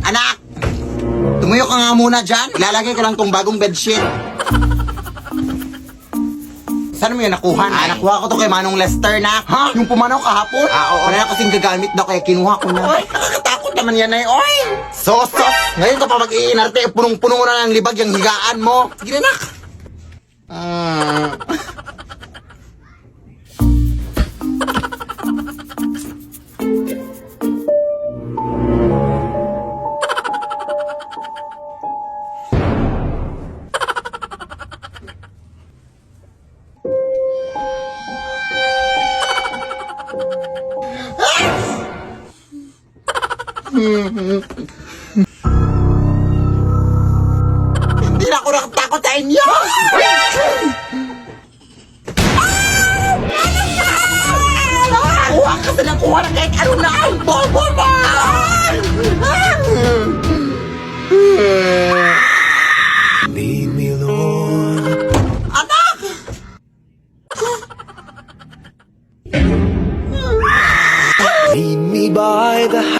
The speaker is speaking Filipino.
Anak! Tumuyo ka nga muna dyan. Ilalagay ko lang tong bagong bedsheet. Saan mo yun nakuha? Nakuha ko to kay Manong Lester na. Ha? Yung pumanaw kahapon? Oo. Wala kasing gagamit daw kaya kinuha ko na. Ay, nakakatakot naman yan ay. Oy! Sos! Ngayon ka pa mag-iinarte. Punong-puno na ng libag yung higaan mo. Sige na, nak. Hindi na ako nakatakot sa inyo! Kuha ka sa nakuha na kahit ano na ang bobo mo! Lead me, Lord. Anak! Lead me by the